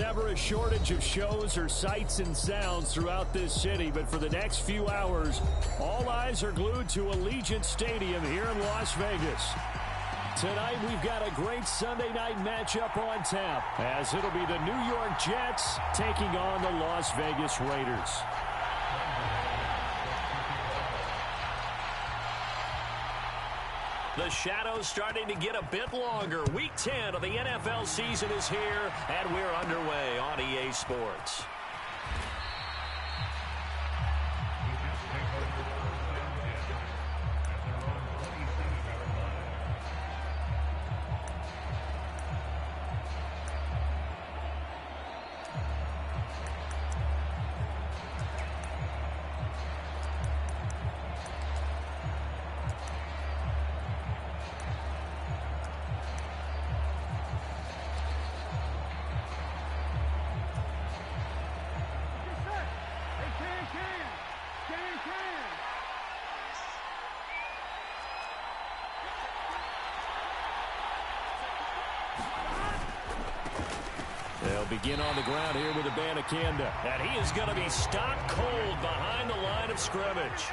never a shortage of shows or sights and sounds throughout this city, but for the next few hours, all eyes are glued to Allegiant Stadium here in Las Vegas. Tonight, we've got a great Sunday night matchup on tap, as it'll be the New York Jets taking on the Las Vegas Raiders. The shadow's starting to get a bit longer. Week 10 of the NFL season is here, and we're underway on EA Sports. They'll begin on the ground here with Abanikanda. And he is going to be stopped cold behind the line of scrimmage.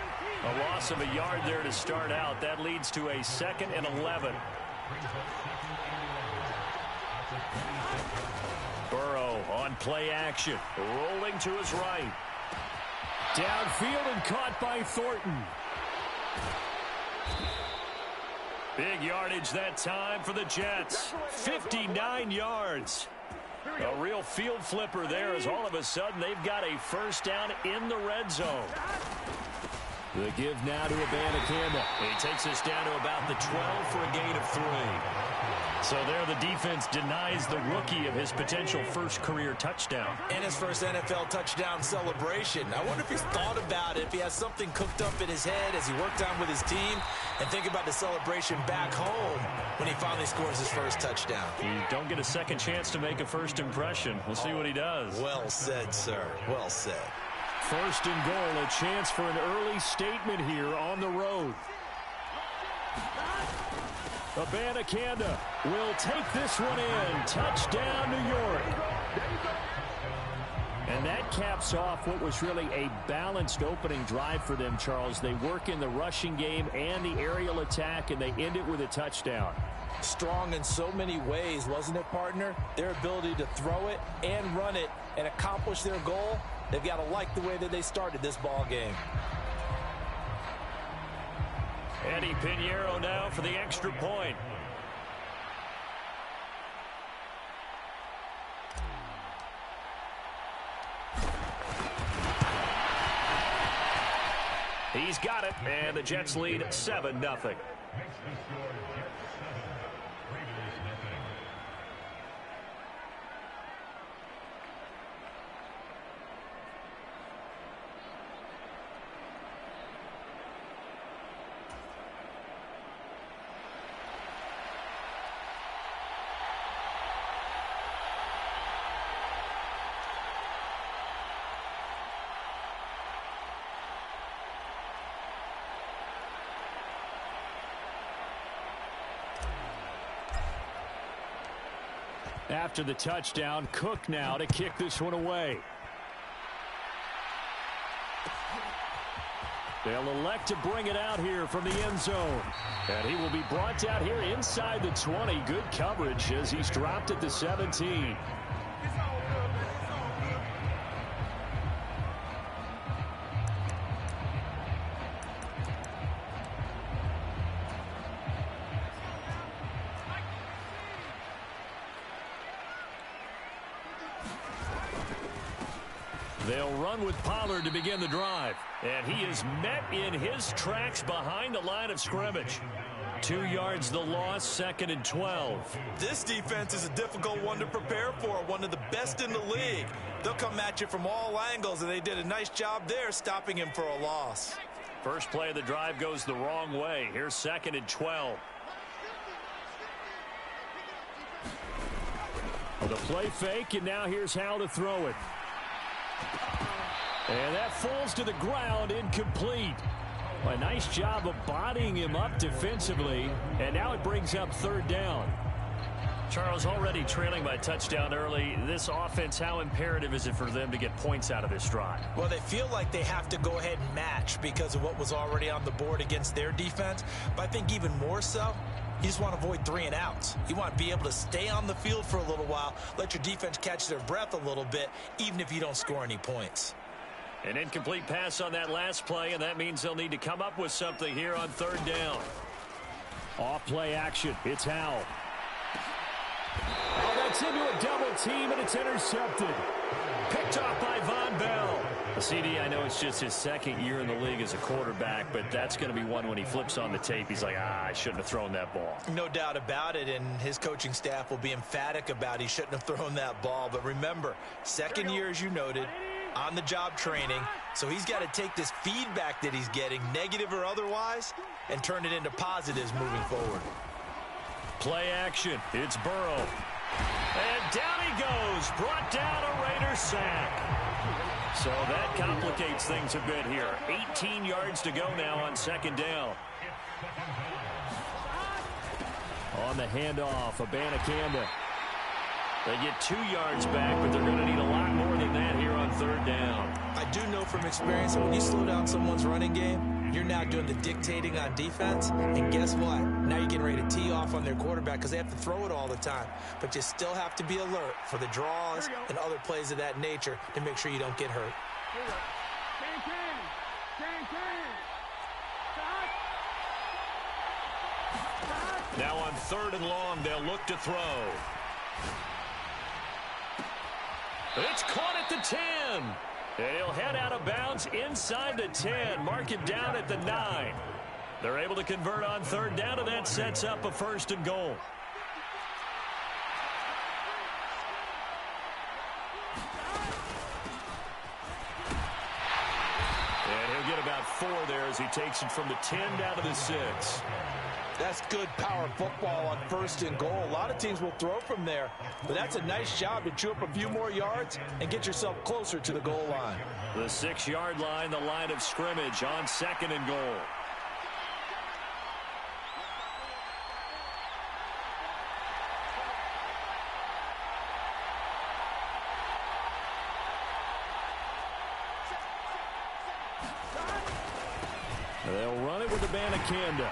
A loss of a yard there to start out. That leads to a 2nd and 11. Burrow on play action. Rolling to his right. Downfield and caught by Thornton. Big yardage that time for the Jets. 59 yards. A real field flipper there, as all of a sudden they've got a first down in the red zone. The give now to Abanikanda. He takes us down to about the 12 for a gain of 3. So there the defense denies the rookie of his potential first career touchdown. And his first NFL touchdown celebration. I wonder if he's thought about it, if he has something cooked up in his head as he worked on with his team, and think about the celebration back home when he finally scores his first touchdown. You don't get a second chance to make a first impression. We'll see what he does. Well said, sir. Well said. First and goal, a chance for an early statement here on the road. Abanikanda will take this one in. Touchdown, New York. And that caps off what was really a balanced opening drive for them, Charles. They work in the rushing game and the aerial attack, and they end it with a touchdown. Strong in so many ways, wasn't it, partner? Their ability to throw it and run it and accomplish their goal, they've got to like the way that they started this ball game. Eddie Pinheiro now for the extra point. He's got it, and the Jets lead 7-0. After the touchdown, Cook now to kick this one away. They'll elect to bring it out here from the end zone. And he will be brought down here inside the 20. Good coverage as he's dropped at the 17. They'll run with Pollard to begin the drive. And he is met in his tracks behind the line of scrimmage. 2 yards the loss, 2nd and 12. This defense is a difficult one to prepare for, one of the best in the league. They'll come at you from all angles, and they did a nice job there stopping him for a loss. First play of the drive goes the wrong way. Here's 2nd and 12. The play fake, and now here's how to throw it. And that falls to the ground, incomplete. A nice job of bodying him up defensively, and now it brings up 3rd down. Charles, already trailing by touchdown early. This offense, how imperative is it for them to get points out of this drive? Well, they feel like they have to go ahead and match because of what was already on the board against their defense. But I think even more so, you just want to avoid 3 and outs. You want to be able to stay on the field for a little while, let your defense catch their breath a little bit, even if you don't score any points. An incomplete pass on that last play, and that means they'll need to come up with something here on 3rd down. Off play action. It's Howell. Oh, that's into a double team, and it's intercepted. Picked off by Von Bell. The CD, I know it's just his 2nd year in the league as a quarterback, but that's going to be one when he flips on the tape. He's like, I shouldn't have thrown that ball. No doubt about it, and his coaching staff will be emphatic about he shouldn't have thrown that ball. But remember, 2nd year, as you noted, on-the-job training, so he's got to take this feedback that he's getting, negative or otherwise, and turn it into positives moving forward. Play action. It's Burrow. And down he goes. Brought down a Raider sack. So that complicates things a bit here. 18 yards to go now on 2nd down. On the handoff, Abanikanda. They get 2 yards back, but they're going to need a lot more than that here on 3rd down. I do know from experience that when you slow down someone's running game, you're now doing the dictating on defense. And guess what? Now you're getting ready to tee off on their quarterback because they have to throw it all the time. But you still have to be alert for the draws and other plays of that nature to make sure you don't get hurt. Now on 3rd and long, they'll look to throw. It's caught at the 10. And he'll head out of bounds inside the 10. Mark it down at the 9. They're able to convert on 3rd down, and that sets up a 1st and goal. And he'll get about 4 there as he takes it from the 10 down to the 6. That's good power football on 1st and goal. A lot of teams will throw from there, but that's a nice job to chew up a few more yards and get yourself closer to the goal line. The 6-yard line, the line of scrimmage on 2nd and goal. They'll run it with Abanikanda.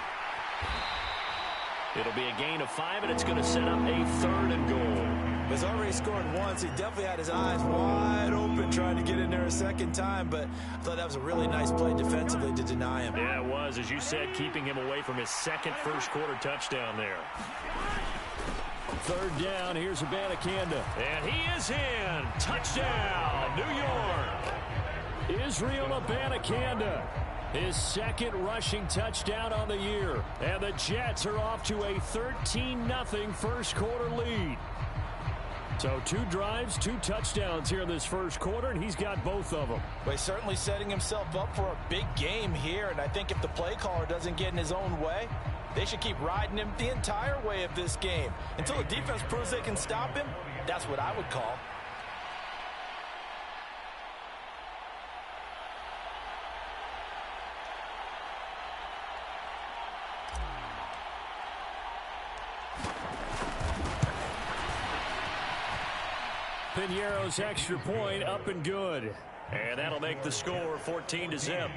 It'll be a gain of 5, and it's going to set up a 3rd and goal. He's already scored once. He definitely had his eyes wide open trying to get in there a 2nd time, but I thought that was a really nice play defensively to deny him. Yeah, it was, as you said, keeping him away from his 2nd first-quarter touchdown there. 3rd down, here's Abanikanda. And he is in. Touchdown, New York. Israel Abanikanda. His 2nd rushing touchdown on the year. And the Jets are off to a 13-0 first-quarter lead. So 2 drives, 2 touchdowns here in this first quarter, and he's got both of them. But he's certainly setting himself up for a big game here, and I think if the play caller doesn't get in his own way, they should keep riding him the entire way of this game. Until the defense proves they can stop him, that's what I would call. Piñeiro's extra point up and good. And that'll make the score 14-0.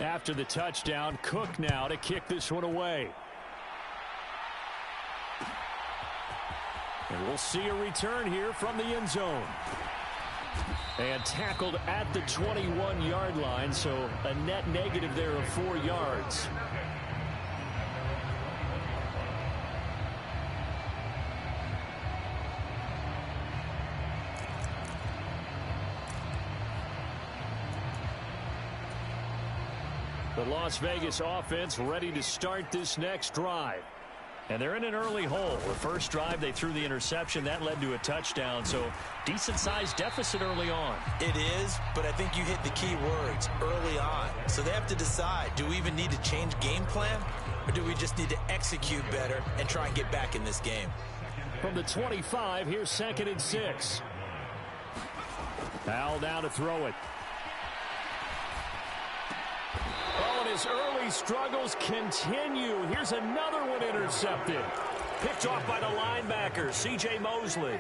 After the touchdown, Cook now to kick this one away. And we'll see a return here from the end zone. And tackled at the 21-yard line, so a net negative there of 4 yards. The Las Vegas offense ready to start this next drive. And they're in an early hole. The first drive, they threw the interception. That led to a touchdown. So decent-sized deficit early on. It is, but I think you hit the key words, early on. So they have to decide, do we even need to change game plan? Or do we just need to execute better and try and get back in this game? From the 25, here's 2nd and 6. Powell down to throw it. Oh, and his early struggles continue. Here's another one intercepted. Picked off by the linebacker, C.J. Mosley.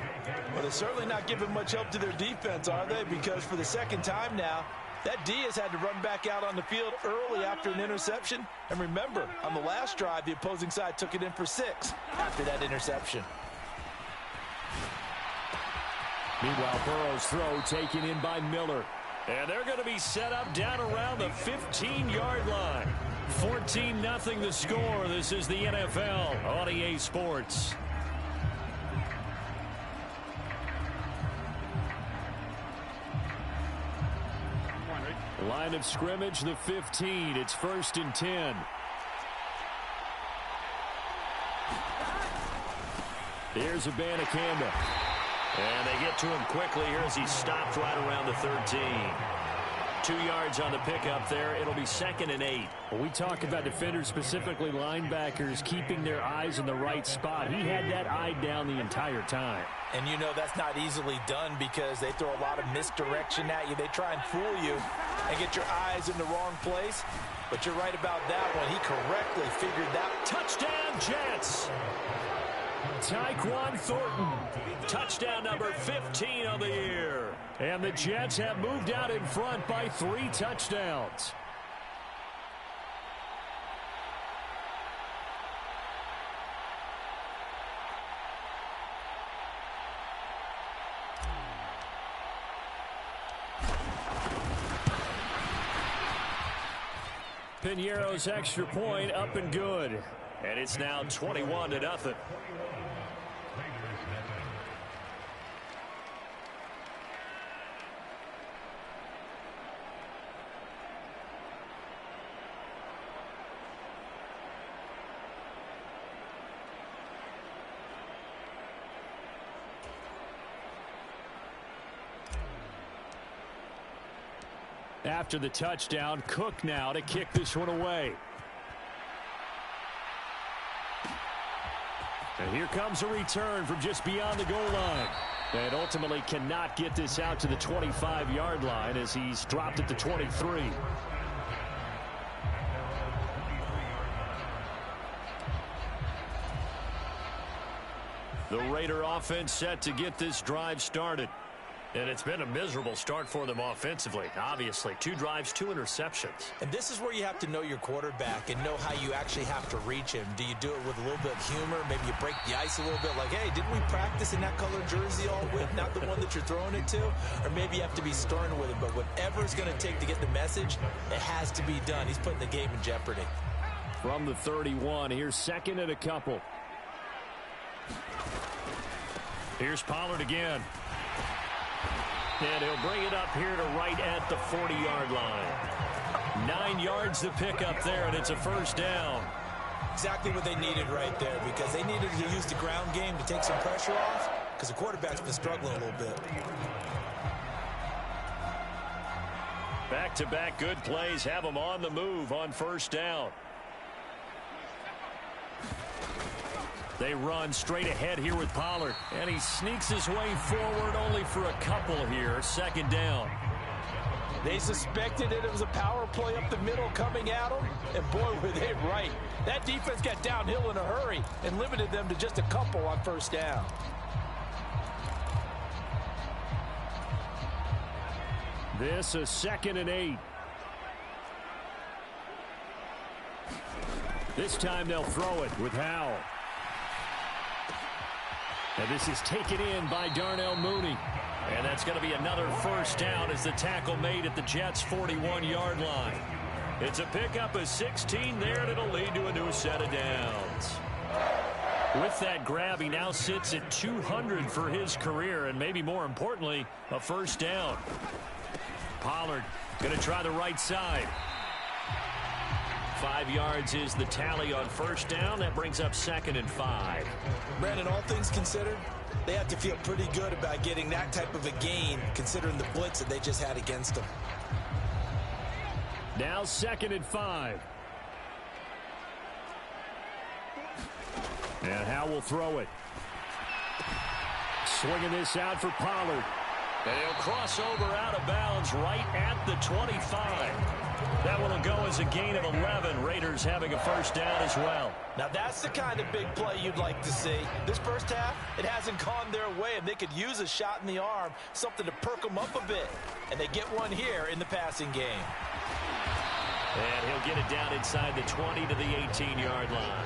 Well, they're certainly not giving much help to their defense, are they? Because for the second time now, that D has had to run back out on the field early after an interception. And remember, on the last drive, the opposing side took it in for 6 after that interception. Meanwhile, Burrow's throw taken in by Miller. And they're going to be set up down around the 15-yard line. 14-0 the score. This is the NFL on EA Sports. Line of scrimmage, the 15. It's 1st and 10. Here's Abanikanda. And they get to him quickly here as he stopped right around the 13. 2 yards on the pickup there. It'll be 2nd and 8. Well, we talk about defenders, specifically linebackers, keeping their eyes in the right spot. He had that eye down the entire time. And you know that's not easily done because they throw a lot of misdirection at you. They try and fool you and get your eyes in the wrong place. But you're right about that one. He correctly figured that. Touchdown, Jets! Tyquan Thornton, touchdown number 15 of the year. And the Jets have moved out in front by 3 touchdowns. Piñeiro's extra point up and good. And it's now 21-0. After the touchdown, Cook now to kick this one away. And here comes a return from just beyond the goal line. And ultimately cannot get this out to the 25-yard line as he's dropped at the 23. The Raider offense set to get this drive started. And it's been a miserable start for them offensively, obviously. 2 drives, 2 interceptions. And this is where you have to know your quarterback and know how you actually have to reach him. Do you do it with a little bit of humor? Maybe you break the ice a little bit like, hey, didn't we practice in that color jersey all week, not the one that you're throwing it to? Or maybe you have to be stern with it. But whatever it's going to take to get the message, it has to be done. He's putting the game in jeopardy. From the 31, here's 2nd and a couple. Here's Pollard again. And he'll bring it up here to right at the 40-yard line. 9 yards to pick up there, and it's a 1st down. Exactly what they needed right there because they needed to use the ground game to take some pressure off because the quarterback's been struggling a little bit. Back-to-back good plays have them on the move on 1st down. They run straight ahead here with Pollard. And he sneaks his way forward only for a couple here. 2nd down. They suspected it was a power play up the middle coming at them. And boy, were they right. That defense got downhill in a hurry and limited them to just a couple on 1st down. This is 2nd and 8. This time they'll throw it with Howell. And this is taken in by Darnell Mooney. And that's going to be another 1st down as the tackle made at the Jets' 41-yard line. It's a pickup of 16 there, and it'll lead to a new set of downs. With that grab, he now sits at 200 for his career, and maybe more importantly, a 1st down. Pollard going to try the right side. 5 yards is the tally on 1st down. That brings up 2nd and 5. Brandon, all things considered, they have to feel pretty good about getting that type of a gain considering the blitz that they just had against them. Now 2nd and 5. And Howell will throw it. Swinging this out for Pollard. And he'll cross over out of bounds right at the 25. That one will go as a gain of 11. Raiders having a first down as well. Now that's the kind of big play you'd like to see. This first half, it hasn't gone their way, and they could use a shot in the arm, something to perk them up a bit. And they get one here in the passing game. And he'll get it down inside the 20 to the 18-yard line.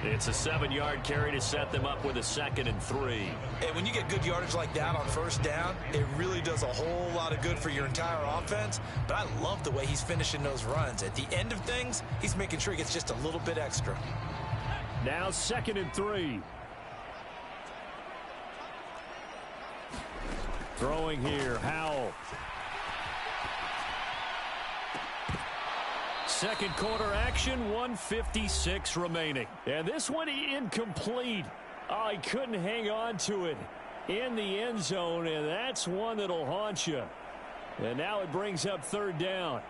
It's a 7-yard carry to set them up with a 2nd and 3. And when you get good yardage like that on first down, it really does a whole lot of good for your entire offense. But I love the way he's finishing those runs. At the end of things, he's making sure he gets just a little bit extra. Now 2nd and 3. Throwing here, Howell. Second quarter action, 1:56 remaining. And this one incomplete. Oh, he couldn't hang on to it in the end zone, and that's one that'll haunt you. And now it brings up 3rd down.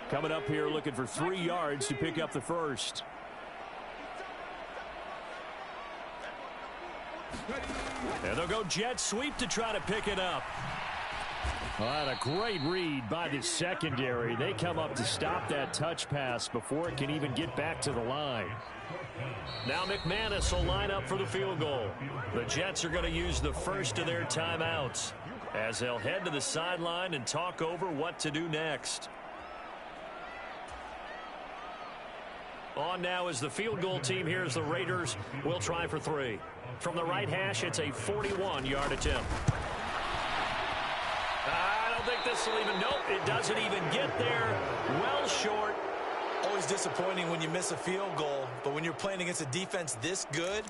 Coming up here looking for 3 yards to pick up the first. And they'll go jet sweep to try to pick it up. Well, a great read by the secondary. They come up to stop that touch pass before it can even get back to the line. Now McManus will line up for the field goal. The Jets are going to use the first of their timeouts as they'll head to the sideline and talk over what to do next. On now is the field goal team. Here's the Raiders. We'll try for 3. From the right hash, it's a 41-yard attempt. I don't think this will even, nope, it doesn't even get there. Well short. Always disappointing when you miss a field goal, but when you're playing against a defense this good,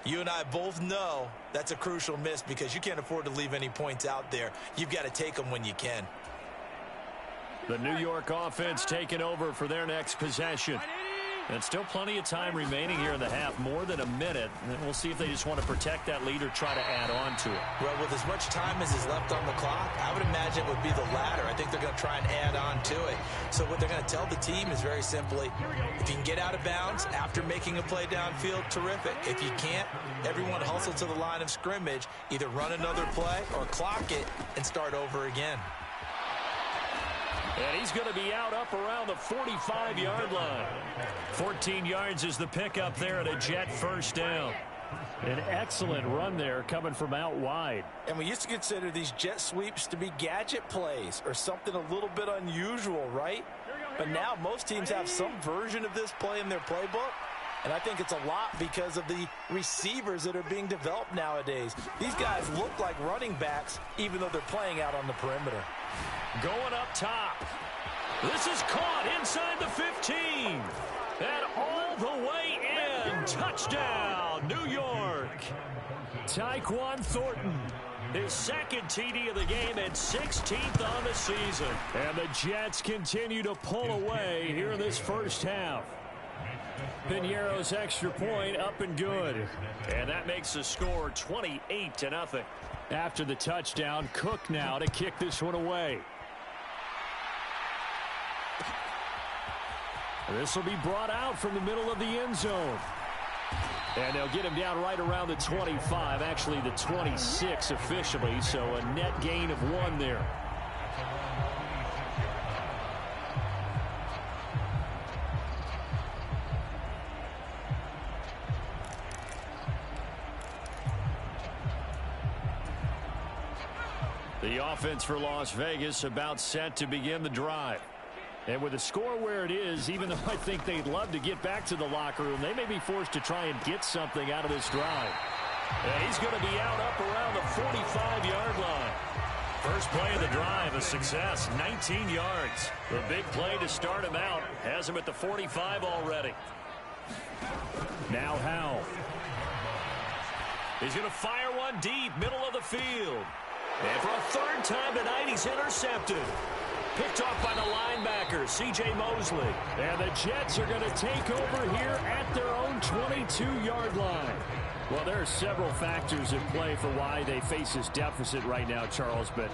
you and I both know that's a crucial miss because you can't afford to leave any points out there. You've got to take them when you can. The New York offense taking over for their next possession. And still plenty of time remaining here in the half, more than a minute. And we'll see if they just want to protect that lead or try to add on to it. Well, with as much time as is left on the clock, I would imagine it would be the latter. I think they're going to try and add on to it. So what they're going to tell the team is very simply, if you can get out of bounds after making a play downfield, terrific. If you can't, everyone hustle to the line of scrimmage, either run another play or clock it and start over again. And he's going to be out up around the 45-yard line. 14 yards is the pickup there at a Jet first down. An excellent run there coming from out wide. And we used to consider these jet sweeps to be gadget plays or something a little bit unusual, right? But now most teams have some version of this play in their playbook. And I think it's a lot because of the receivers that are being developed nowadays. These guys look like running backs even though they're playing out on the perimeter. Going up top. This is caught inside the 15. And all the way in. Touchdown, New York. Tyquan Thornton. His 2nd TD of the game and 16th on the season. And the Jets continue to pull away here in this first half. Piñeiro's extra point up and good. And that makes the score 28-0. After the touchdown, Cook now to kick this one away. This will be brought out from the middle of the end zone. And they'll get him down right around the 25, actually the 26 officially, so a net gain of 1 there. The offense for Las Vegas about set to begin the drive. And with the score where it is, even though I think they'd love to get back to the locker room, they may be forced to try and get something out of this drive. And he's going to be out up around the 45-yard line. First play of the drive, a success, 19 yards. The big play to start him out has him at the 45 already. Now Howell. He's going to fire one deep, middle of the field. And for a 3rd time tonight, he's intercepted. Picked off by the linebacker, C.J. Mosley. And the Jets are going to take over here at their own 22-yard line. Well, there are several factors at play for why they face this deficit right now, Charles, but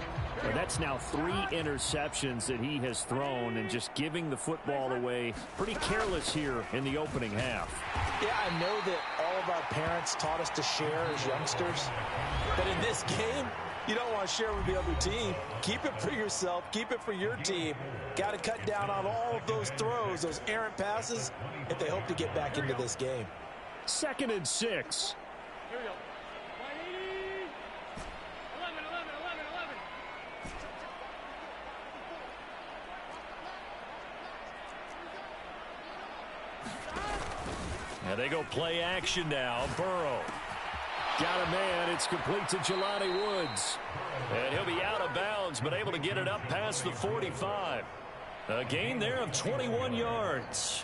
that's now 3 interceptions that he has thrown and just giving the football away pretty careless here in the opening half. Yeah, I know that all of our parents taught us to share as youngsters, but in this game, you don't want to share with the other team. Keep it for yourself. Keep it for your team. Got to cut down on all of those throws, those errant passes, if they hope to get back into this game. 2nd and 6. Here we go. 11. And they go play action now. Burrow. Got a man. It's complete to Jelani Woods. And he'll be out of bounds, but able to get it up past the 45. A gain there of 21 yards.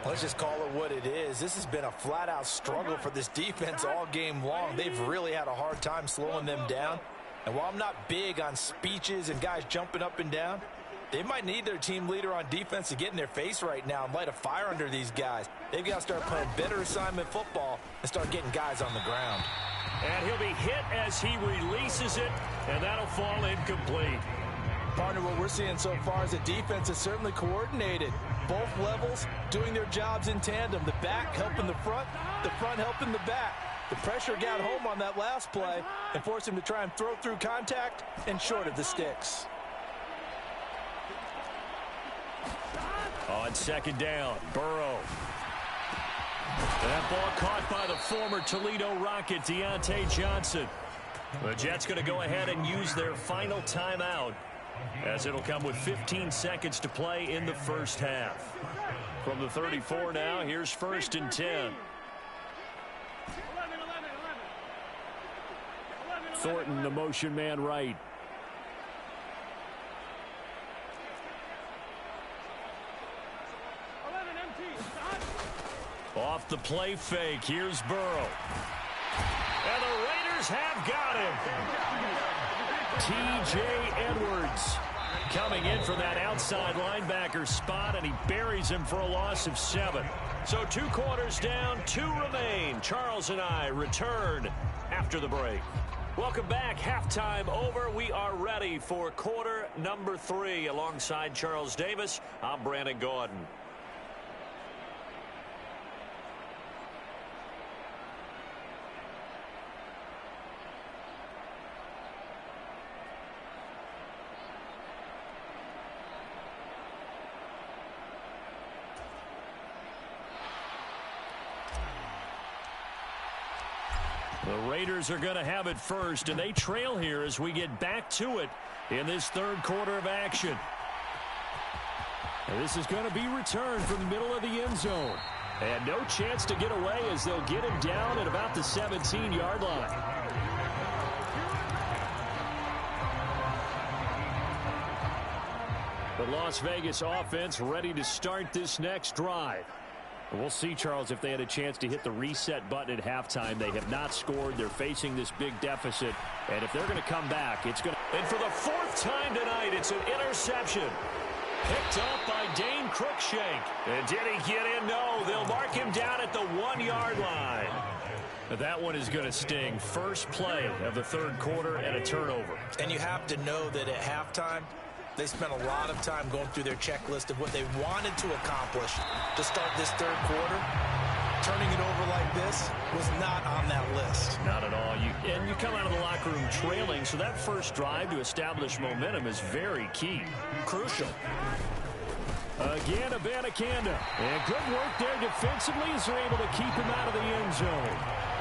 Let's just call it what it is. This has been a flat-out struggle for this defense all game long. They've really had a hard time slowing them down. And while I'm not big on speeches and guys jumping up and down, they might need their team leader on defense to get in their face right now and light a fire under these guys. They've got to start playing better assignment football and start getting guys on the ground. And he'll be hit as he releases it, and that'll fall incomplete. Partner, what we're seeing so far is the defense is certainly coordinated. Both levels doing their jobs in tandem. The back helping the front helping the back. The pressure got home on that last play and forced him to try and throw through contact and short of the sticks. On 2nd down, Burrow. That ball caught by the former Toledo Rocket, Deontay Johnson. The Jets going to go ahead and use their final timeout, as it'll come with 15 seconds to play in the first half. From the 34 now, here's 1st and 10. Thornton, the motion man right. Off the play fake, here's Burrow. And the Raiders have got him. T.J. Edwards coming in from that outside linebacker spot, and he buries him for a loss of 7. So 2 quarters down, 2 remain. Charles and I return after the break. Welcome back. Halftime over. We are ready for quarter number 3. Alongside Charles Davis, I'm Brandon Gaudin. The Raiders are going to have it first, and they trail here as we get back to it in this 3rd quarter of action. And this is going to be returned from the middle of the end zone. And no chance to get away as they'll get him down at about the 17-yard line. The Las Vegas offense ready to start this next drive. We'll see, Charles, if they had a chance to hit the reset button at halftime. They have not scored. They're facing this big deficit. And if they're going to come back, it's going to... And for the 4th time tonight, it's an interception. Picked up by Dane Cruikshank. And did he get in? No, they'll mark him down at the 1-yard line. But that one is going to sting. First play of the 3rd quarter and a turnover. And you have to know that at halftime, they spent a lot of time going through their checklist of what they wanted to accomplish to start this 3rd quarter. Turning it over like this was not on that list. Not at all. And you come out of the locker room trailing, so that first drive to establish momentum is very key. Crucial. Again, Abanikanda. And good work there defensively as they're able to keep him out of the end zone.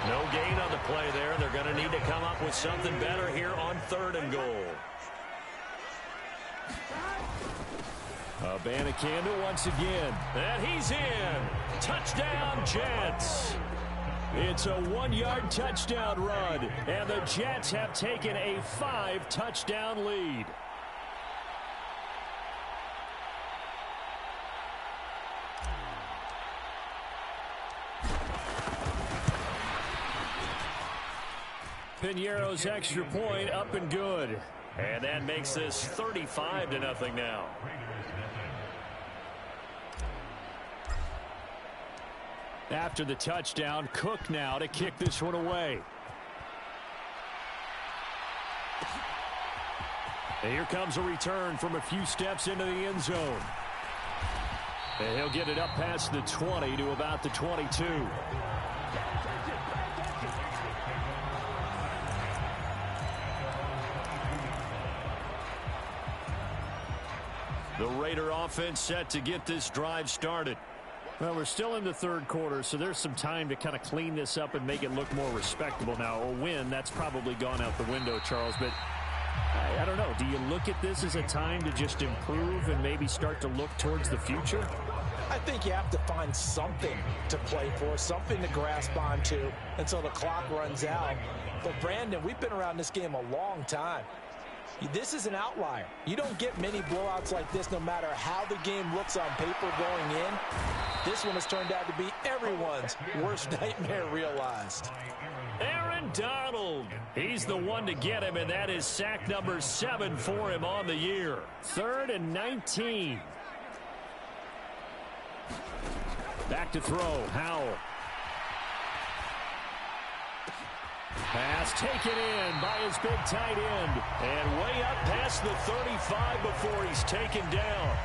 No gain on the play there. They're going to need to come up with something better here on 3rd and goal. Abanikanda once again. And he's in. Touchdown, Jets. It's a 1-yard touchdown run. And the Jets have taken a 5-touchdown lead. Piñeiro's extra point up and good. And that makes this 35-0 now. After the touchdown, Cook now to kick this one away. And here comes a return from a few steps into the end zone. And he'll get it up past the 20 to about the 22. The Raider offense set to get this drive started. Well, we're still in the third quarter, so there's some time to kind of clean this up and make it look more respectable. Now, a win, that's probably gone out the window, Charles, but I don't know. Do you look at this as a time to just improve and maybe start to look towards the future? I think you have to find something to play for, something to grasp onto until the clock runs out. But, Brandon, we've been around this game a long time. This is an outlier. You don't get many blowouts like this no matter how the game looks on paper going in. This one has turned out to be everyone's worst nightmare realized. Aaron Donald. He's the one to get him, and that is sack number 7 for him on the year. 3rd and 19. Back to throw. Howell. Pass taken in by his big tight end. And way up past the 35 before he's taken down.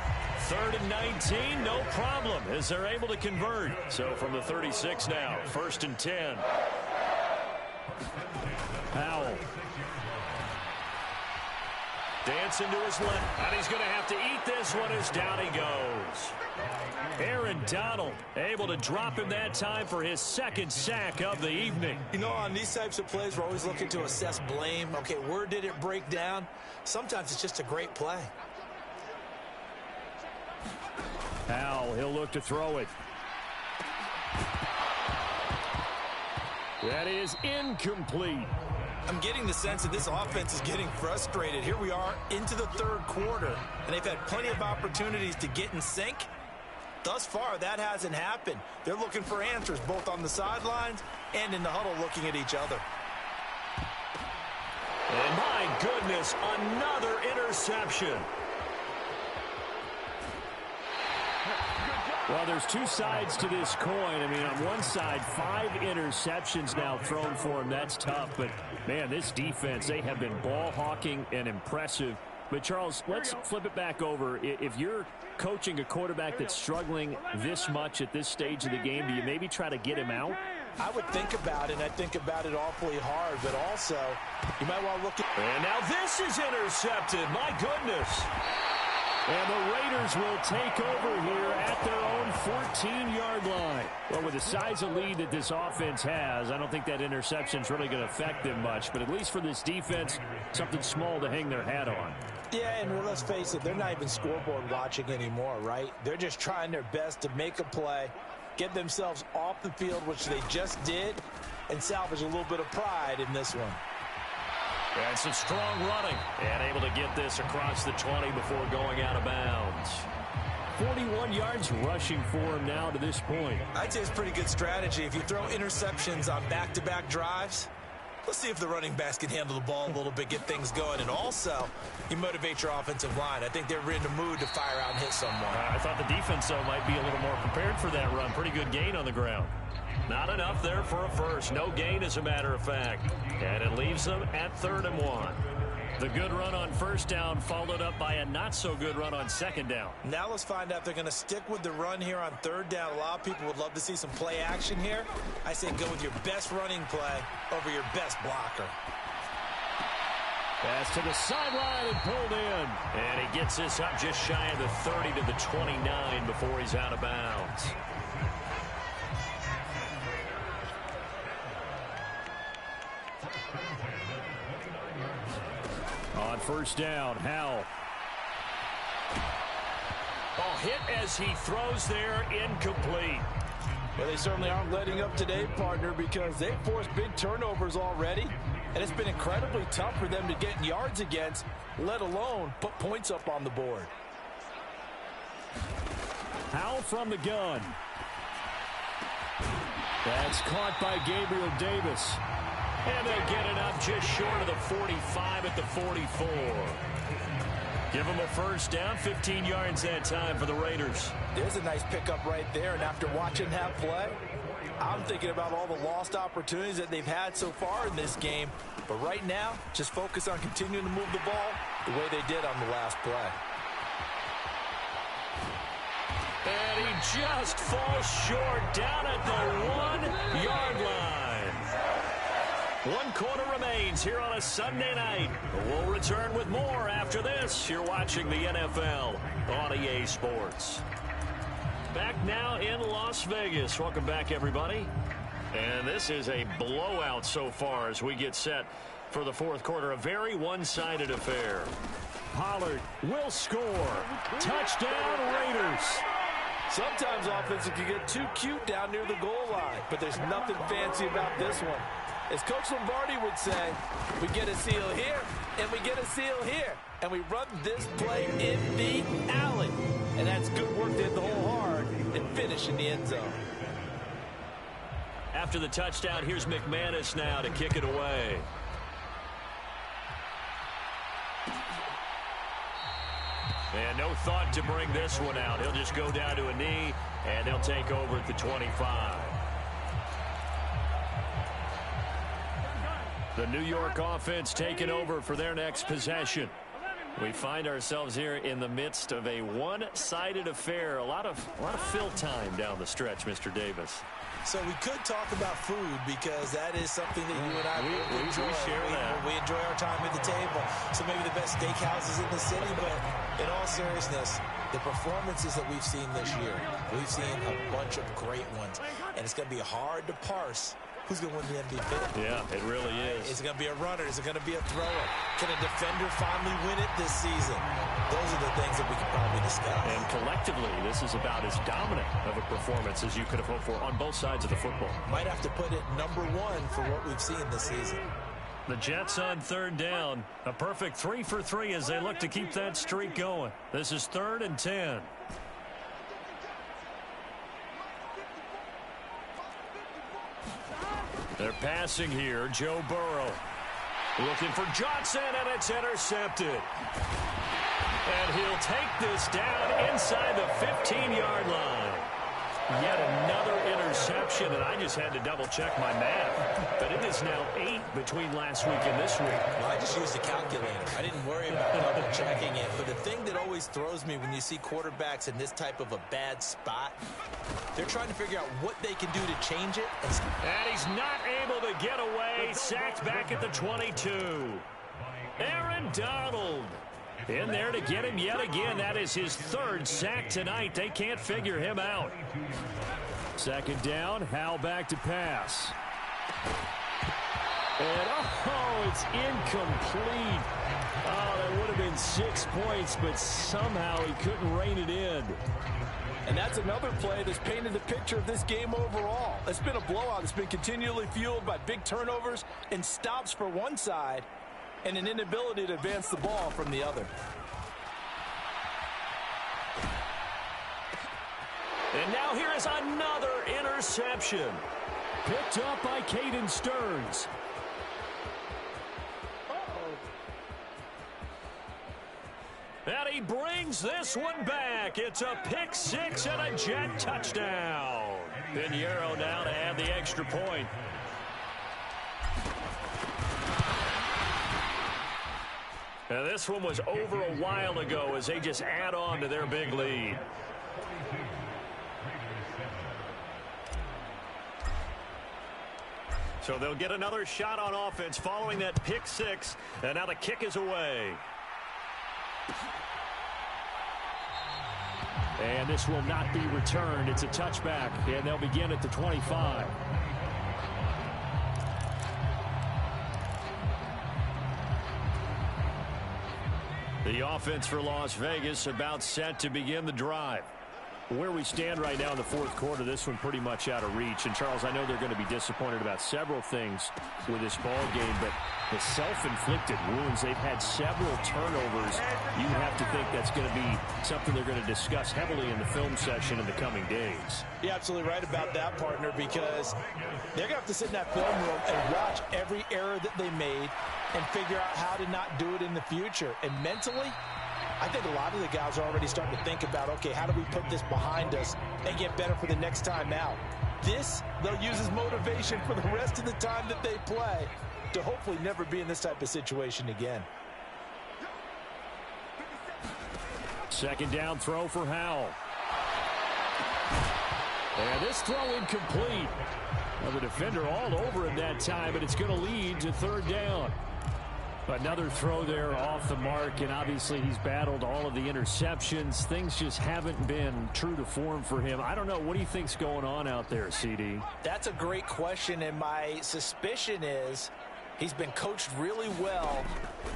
3rd and 19, no problem, as they're able to convert. So from the 36 now, 1st and 10. Howell. Dancing to his left, and he's going to have to eat this one as down he goes. Aaron Donald able to drop him that time for his 2nd sack of the evening. You know, on these types of plays, we're always looking to assess blame. Okay, where did it break down? Sometimes it's just a great play. Howell, he'll look to throw it. That is incomplete. I'm getting the sense that this offense is getting frustrated. Here we are into the 3rd quarter, and they've had plenty of opportunities to get in sync. Thus far, that hasn't happened. They're looking for answers both on the sidelines and in the huddle looking at each other. And my goodness, another interception. Well, there's two sides to this coin. I mean, on one side, 5 interceptions now thrown for him. That's tough. But, man, this defense, they have been ball hawking and impressive. But, Charles, let's flip it back over. If you're coaching a quarterback that's struggling this much at this stage of the game, do you maybe try to get him out? I would think about it, and I think about it awfully hard. But also, you might want to look at... And now this is intercepted. My goodness. And the Raiders will take over here at their own 14-yard line. Well, with the size of lead that this offense has, I don't think that interception is really going to affect them much. But at least for this defense, something small to hang their hat on. Yeah, and let's face it, they're not even scoreboard watching anymore, right? They're just trying their best to make a play, get themselves off the field, which they just did, and salvage a little bit of pride in this one. And some strong running. And able to get this across the 20 before going out of bounds. 41 yards rushing for him now to this point. I'd say it's pretty good strategy. If you throw interceptions on back-to-back drives, let's see if the running backs can handle the ball a little bit, get things going. And also, you motivate your offensive line. I think they're in the mood to fire out and hit someone. I thought the defense, though, might be a little more prepared for that run. Pretty good gain on the ground. Not enough there for a first. No gain, as a matter of fact. And it leaves them at 3rd and 1. The good run on 1st down followed up by a not-so-good run on 2nd down. Now let's find out if they're going to stick with the run here on 3rd down. A lot of people would love to see some play action here. I say go with your best running play over your best blocker. Pass to the sideline and pulled in. And he gets this up just shy of the 30 to the 29 before he's out of bounds. On 1st down, Howell. Oh, hit as he throws there, incomplete. Well, they certainly aren't letting up today, partner, because they forced big turnovers already, and it's been incredibly tough for them to get yards against, let alone put points up on the board. Howell from the gun. That's caught by Gabriel Davis. And they'll get it up just short of the 45 at the 44. Give them a first down, 15 yards that time for the Raiders. There's a nice pickup right there, and after watching that play, I'm thinking about all the lost opportunities that they've had so far in this game. But right now, just focus on continuing to move the ball the way they did on the last play. And he just falls short down at the 1-yard line. 1 quarter remains here on a Sunday night. We'll return with more after this. You're watching the NFL on EA Sports. Back now in Las Vegas. Welcome back, everybody. And this is a blowout so far as we get set for the fourth quarter. A very one-sided affair. Pollard will score. Touchdown, Raiders. Sometimes offenses can get too cute down near the goal line, but there's nothing fancy about this one. As Coach Lombardi would say, we get a seal here, and we get a seal here, and we run this play in the alley. And that's good work to hit the hole hard and finish in the end zone. After the touchdown, here's McManus now to kick it away. And no thought to bring this one out. He'll just go down to a knee, and they'll take over at the 25. The New York offense taking over for their next possession. We find ourselves here in the midst of a one-sided affair. A lot of fill time down the stretch, Mr. Davis. So we could talk about food because that is something that you and I enjoy. We share that. We enjoy our time at the table. So maybe the best steakhouses in the city, but in all seriousness, the performances that we've seen this year, we've seen a bunch of great ones, and it's going to be hard to parse who's going to win the MVP. Yeah, it really is. Is it going to be a runner? Is it going to be a thrower? Can a defender finally win it this season? Those are the things that we can probably discuss. And collectively, this is about as dominant of a performance as you could have hoped for on both sides of the football. Might have to put it number one for what we've seen this season. The Jets on third down. A perfect 3 for 3 as they look to keep that streak going. This is 3rd and 10. They're passing here. Joe Burrow looking for Johnson, and it's intercepted. And he'll take this down inside the 15-yard line. Yet another interception, and I just had to double-check my math. But it is now 8 between last week and this week. Well, I just used a calculator. I didn't worry about double-checking it. But the thing that always throws me when you see quarterbacks in this type of a bad spot, they're trying to figure out what they can do to change it. And he's not able to get away. Sacked back at the 22. Aaron Donald in there to get him yet again. That is his 3rd sack tonight. They can't figure him out. 2nd down. Howell back to pass. And, it's incomplete. Oh, that would have been 6 points, but somehow he couldn't rein it in. And that's another play that's painted the picture of this game overall. It's been a blowout. It's been continually fueled by big turnovers and stops for one side and an inability to advance the ball from the other. And now here is another interception. Picked up by Caden Stearns. And he brings this one back. It's a pick 6 and a Jet touchdown. Pinheiro now to add the extra point. Now this one was over a while ago as they just add on to their big lead. So they'll get another shot on offense following that pick 6. And now the kick is away. And this will not be returned. It's a touchback, and they'll begin at the 25. The offense for Las Vegas about set to begin the drive. Where we stand right now in the fourth quarter, this one pretty much out of reach. And, Charles, I know they're going to be disappointed about several things with this ball game, but the self-inflicted wounds, they've had several turnovers. You have to think that's going to be something they're going to discuss heavily in the film session in the coming days. You're absolutely right about that, partner, because they're going to have to sit in that film room and watch every error that they made and figure out how to not do it in the future. And mentally, I think a lot of the guys are already starting to think about, okay, how do we put this behind us and get better for the next time out? This, they'll use as motivation for the rest of the time that they play to hopefully never be in this type of situation again. Second down throw for Howell. And this throw incomplete. Well, the defender all over him that time, but it's going to lead to third down. Another throw there off the mark, and obviously he's battled all of the interceptions. Things just haven't been true to form for him. I don't know. What do you think's going on out there, CD? That's a great question, and my suspicion is he's been coached really well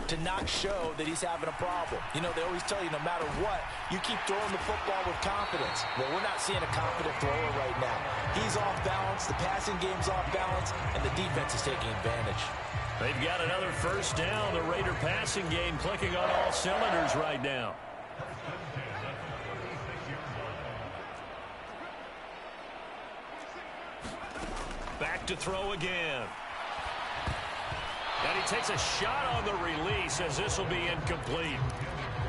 to not show that he's having a problem. You know, they always tell you no matter what, you keep throwing the football with confidence. Well, we're not seeing a confident thrower right now. He's off balance, the passing game's off balance, and the defense is taking advantage. They've got another first down. The Raider passing game clicking on all cylinders right now. Back to throw again. And he takes a shot on the release as this will be incomplete.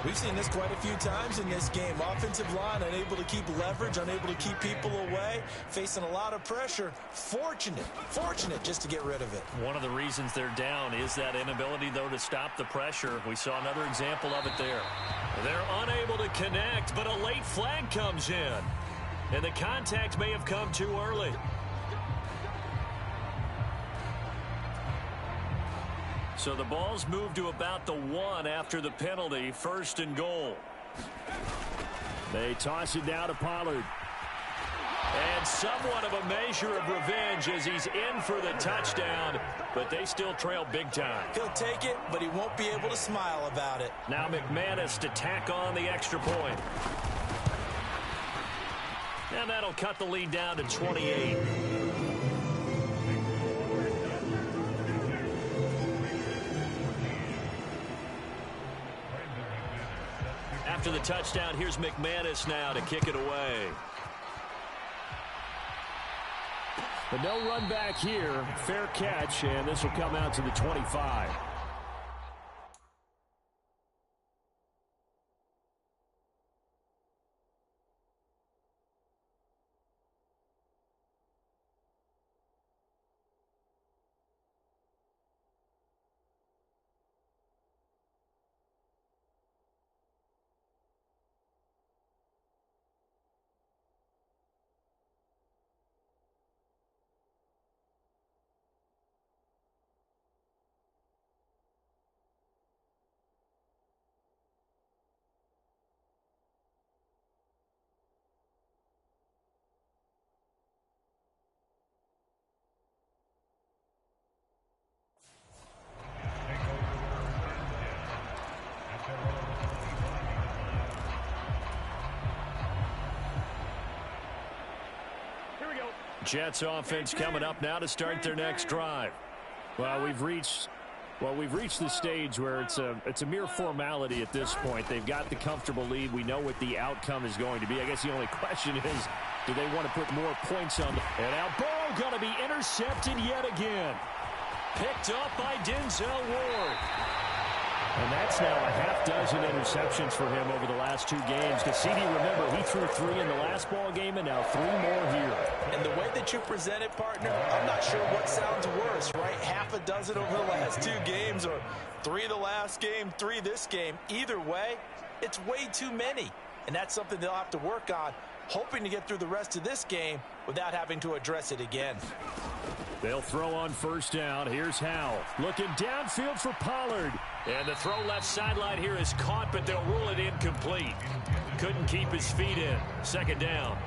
We've seen this quite a few times in this game. Offensive line unable to keep leverage, unable to keep people away, facing a lot of pressure. Fortunate just to get rid of it. One of the reasons they're down is that inability, though, to stop the pressure. We saw another example of it there. They're unable to connect, but a late flag comes in. And the contact may have come too early. So the ball's moved to about the 1 after the penalty, first and goal. They toss it down to Pollard. And somewhat of a measure of revenge as he's in for the touchdown, but they still trail big time. He'll take it, but he won't be able to smile about it. Now McManus to tack on the extra point. And that'll cut the lead down to 28. After the touchdown, here's McManus now to kick it away. But no run back here. Fair catch, and this will come out to the 25. Jets offense coming up now to start their next drive. Well, we've reached the stage where it's a mere formality at this point. They've got the comfortable lead. We know what the outcome is going to be. I guess the only question is, do they want to put more points on? And now Burrow going to be intercepted yet again. Picked up by Denzel Ward. And that's now a half-dozen interceptions for him over the last 2 games. Because CD, remember, he threw 3 in the last ball game and now 3 more here. And the way that you present it, partner, I'm not sure what sounds worse, right? Half a dozen over the last 2 games, or 3 the last game, 3 this game. Either way, it's way too many. And that's something they'll have to work on, hoping to get through the rest of this game without having to address it again. They'll throw on first down. Here's Howell. Looking downfield for Pollard. And the throw left sideline here is caught, but they'll rule it incomplete. Couldn't keep his feet in. Second down.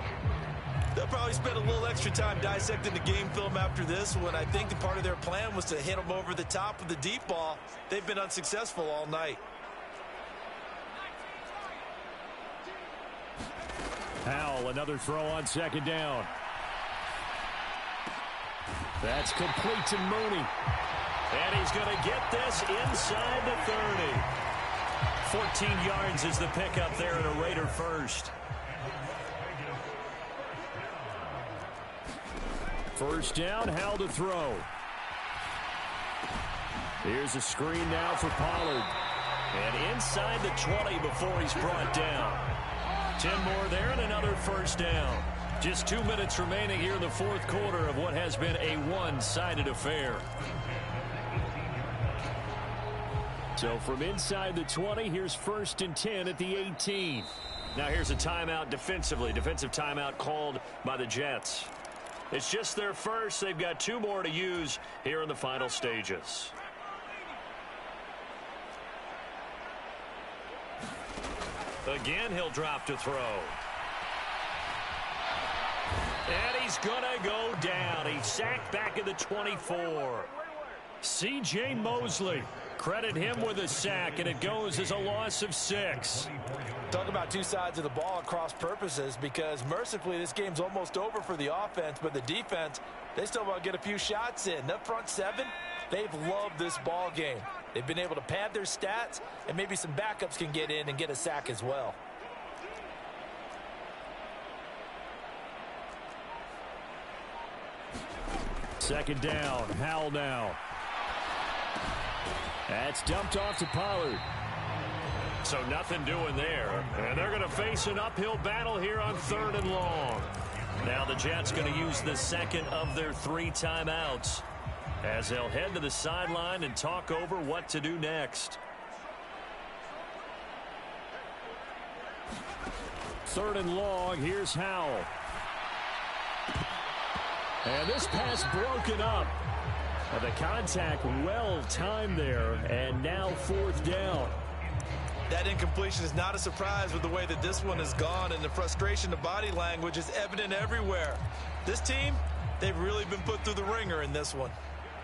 They'll probably spend a little extra time dissecting the game film after this one. I think the part of their plan was to hit them over the top of the deep ball. They've been unsuccessful all night. Howell, another throw on second down. That's complete to Mooney. And he's going to get this inside the 30. 14 yards is the pickup there and a Raider first. First down, Howell to throw. Here's a screen now for Pollard. And inside the 20 before he's brought down. 10 more there and another first down. Just 2 minutes remaining here in the fourth quarter of what has been a one-sided affair. So from inside the 20, here's 1st and 10 at the 18. Now here's a timeout defensively. Defensive timeout called by the Jets. It's just their first. They've got 2 more to use here in the final stages. Again, he'll drop to throw. And he's going to go down. He's sacked back at the 24. C.J. Mosley. Credit him with a sack, and it goes as a loss of 6. Talk about 2 sides of the ball at cross purposes, because mercifully this game's almost over for the offense, but the defense, they still want to get a few shots in. Up front 7, they've loved this ball game. They've been able to pad their stats, and maybe some backups can get in and get a sack as well. Second down, Howell now. That's dumped off to Pollard. So nothing doing there. And they're going to face an uphill battle here on 3rd and long. Now the Jets going to use the second of their 3 timeouts as they'll head to the sideline and talk over what to do next. 3rd and long, here's Howell. And this pass broken up. The contact well timed there, and now 4th down. That incompletion is not a surprise with the way that this one has gone, and the frustration of body language is evident everywhere. This team, they've really been put through the ringer in this one.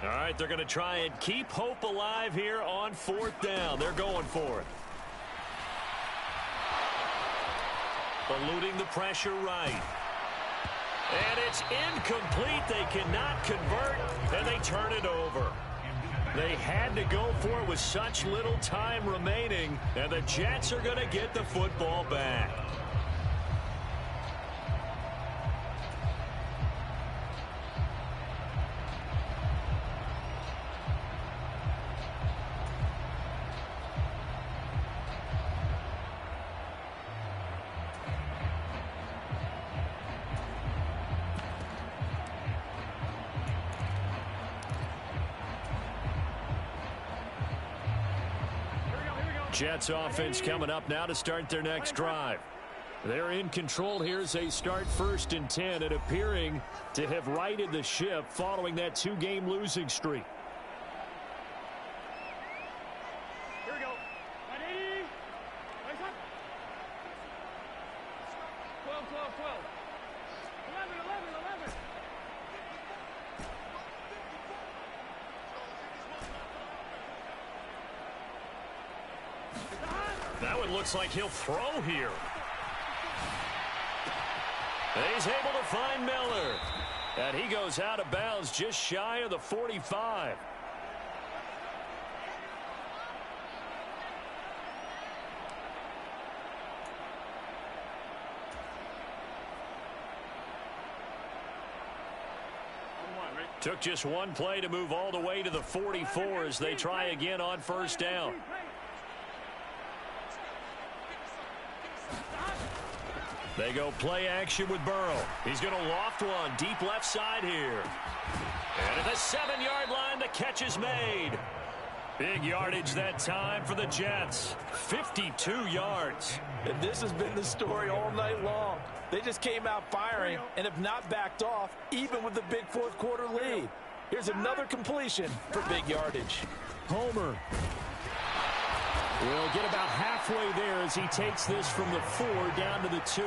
All right, they're going to try and keep hope alive here on 4th down. They're going for it. Eluding the pressure right. And it's incomplete. They cannot convert, and they turn it over. They had to go for it with such little time remaining, and the Jets are going to get the football back. Jets offense coming up now to start their next drive. They're in control here as they start 1st and 10 and appearing to have righted the ship following that 2-game losing streak. Here we go. 180. 12, 12, 12. 11, 11, 11. That one looks like he'll throw here. He's able to find Miller. And he goes out of bounds just shy of the 45. Took just one play to move all the way to the 44 as they try again on 1st down. They go play action with Burrow. He's going to loft one deep left side here. And at the 7-yard line, the catch is made. Big yardage that time for the Jets. 52 yards. And this has been the story all night long. They just came out firing and have not backed off, even with the big 4th quarter lead. Here's another completion for big yardage. Homer. We'll get about halfway there as he takes this from the 4 down to the 2.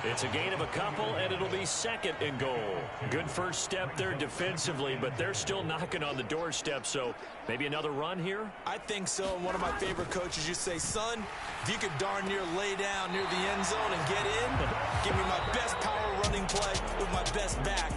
It's a gain of a couple, and it'll be 2nd and goal. Good first step there defensively, but they're still knocking on the doorstep, so maybe another run here? I think so. And one of my favorite coaches used to say, son, if you could darn near lay down near the end zone and get in, give me my best power running play with my best back.